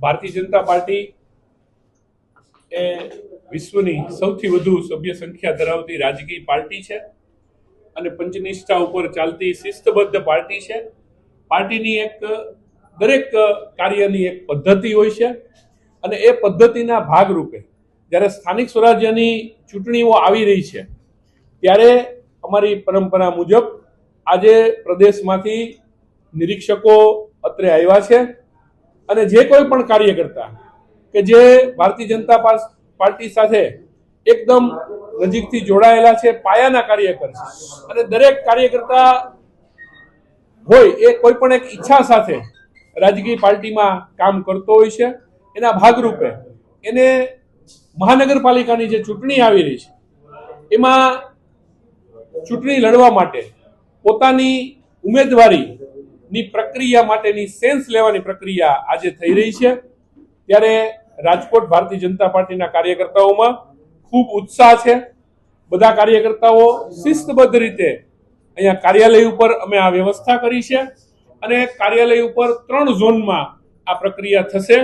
Bharatiya Janata party એ વિશ્વની સૌથી વધુ સભ્ય સંખ્યા ધરાવતી રાજકીય પાર્ટી છે અને પંચનિષ્ઠા ઉપર ચાલતી શિસ્તબદ્ધ પાર્ટી છે। પાર્ટીની એક દરેક કાર્યની એક પદ્ધતિ હોય છે અને એ પદ્ધતિના ભાગરૂપે જ્યારે સ્થાનિક સ્વરાજ્યની ચૂંટણીઓ આવી રહી છે ત્યારે અમારી પરંપરા મુજબ આજે પ્રદેશમાંથી નિરીક્ષકો અત્રે આવ્યા છે અને જે કોઈ પણ કાર્યકર્તા કે જે ભારતીય જનતા પાર્ટી સાથે એકદમ નજીકથી જોડાયેલા છે, પાયાના કાર્યકર છે અને દરેક કાર્યકર્તા હોય એ કોઈ પણ એક ઈચ્છા સાથે રાજકીય પાર્ટીમાં કામ કરતો હોય છે। એના ભાગરૂપે એને મહાનગરપાલિકાની જે ચૂંટણી આવી રહી છે એમાં ચૂંટણી લડવા માટે પોતાની ઉમેદવારીની પ્રક્રિયા માટેની સેન્સ લેવાની પ્રક્રિયા આજે થઈ રહી છે। ત્યારે રાજકોટ ભારતીય જનતા પાર્ટીના કાર્યકર્તાઓમાં ખૂબ ઉત્સાહ છે। બધા કાર્યકર્તાઓ શિસ્તબદ્ધ રીતે અહીંયા કાર્યાલય ઉપર અમે આ વ્યવસ્થા કરી છે અને કાર્યાલય ઉપર 3 ઝોનમાં આ પ્રક્રિયા થશે।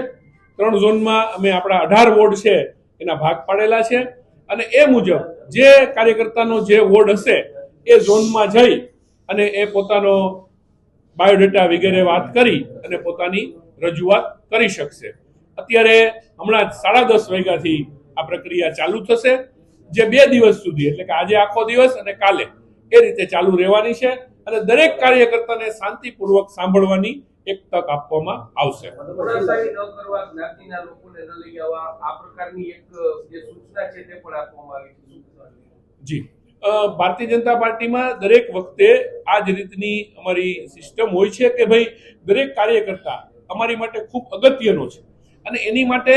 3 ઝોનમાં અમે આપણા 18 વોર્ડ છે એના ભાગ પાડેલા છે અને એ મુજબ જે કાર્યકર્તાનો જે વોર્ડ હશે એ ઝોનમાં જઈ અને એ પોતાનો બાયોડેટા વગેરે વાત કરી અને પોતાની રજૂઆત કરી શકશે। અત્યારે હમણાં 10:30 વાગ્યાથી આ પ્રક્રિયા ચાલુ થશે, જે 2 દિવસ સુધી એટલે કે આજે આખો દિવસ અને કાલે એ રીતે ચાલુ રહેવાની છે અને દરેક કાર્યકર્તાને શાંતિપૂર્વક સાંભળવાની એક તક આપવામાં આવશે। જી, ભારતીય જનતા પાર્ટીમાં દરેક વખતે આ જ રીતની અમારી સિસ્ટમ હોય છે કે ભાઈ દરેક કાર્યકર્તા અમારી માટે ખૂબ અગત્યનો છે અને એની માટે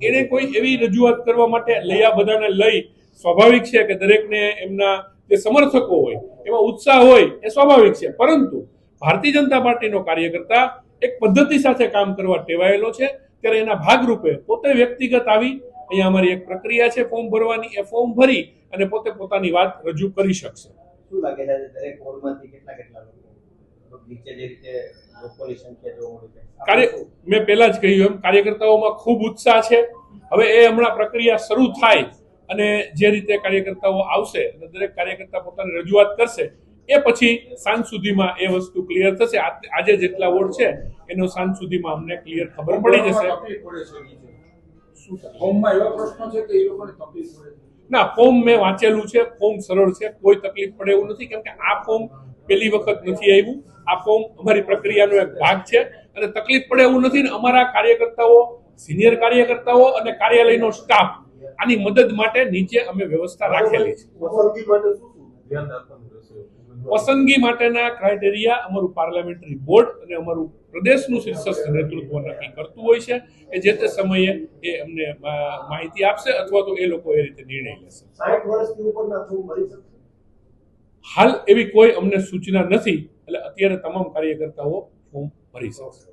એને કોઈ એવી રજૂઆત કરવા માટે લયા બધાને લઈ સ્વાભાવિક છે કે દરેકને એમના જે સમર્થકો હોય એમાં ઉત્સાહ હોય એ સ્વાભાવિક છે, પરંતુ ભારતીય જનતા પાર્ટીનો કાર્યકર્તા એક પદ્ધતિ સાથે કામ કરવા ટેવાયેલો છે। ત્યારે એના ભાગરૂપે પોતે વ્યક્તિગત આવી અહીંયા અમારી એક પ્રક્રિયા છે ફોર્મ ભરવાની, એ ફોર્મ ભરી અને પોતે પોતાની વાત રજૂ કરી શકશે। શું લાગે છે દરેક વોર્ડમાંથી કેટલા લોકો નીચે જે રીતે લોકોની સંખ્યા જોવા મળે છે? મેં પહેલા જ કહ્યું એમ કાર્યકર્તાઓમાં ખૂબ ઉત્સાહ છે। હવે એ હમણાં પ્રક્રિયા શરૂ થાય અને જે રીતે કાર્યકર્તાઓ આવશે અને દરેક કાર્યકર્તા પોતાની રજૂઆત કરશે એ પછી સાંજ સુધીમાં એ વસ્તુ ક્લિયર થશે। આજે જેટલા વોર્ડ છે એનો સાંજ સુધીમાં અમને ક્લિયર ખબર પડી જશે। ના, ફોર્મ મેં વાંચેલું છે, ફોર્મ સરળ છે, કોઈ તકલીફ પડે એવું નથી, કેમ કે આ ફોર્મ પહેલી વખત નથી આવ્યું। આ ફોર્મ અમારી પ્રક્રિયાનો એક ભાગ છે અને તકલીફ પડે એવું નથી ને અમારા કાર્યકર્તાઓ, સિનિયર કાર્યકર્તાઓ અને કાર્યાલયનો સ્ટાફ આની મદદ માટે નીચે અમે વ્યવસ્થા રાખેલી છે। પસંદગી માટેના ક્રાઇટેરિયા અમારું પાર્લામેન્ટરી બોર્ડ અને અમારું પ્રદેશનું શીર્ષસ્થ નેતૃત્વ નક્કી કરતું હોય છે કે જે તે સમયે એ અમને માહિતી આપશે અથવા તો એ લોકો એ રીતે નિર્ણય લેશે। હાલ એવી કોઈ અમને સૂચના નથી, એટલે અત્યારે તમામ કાર્યકર્તાઓ ફોર્મ ભરી શકશે।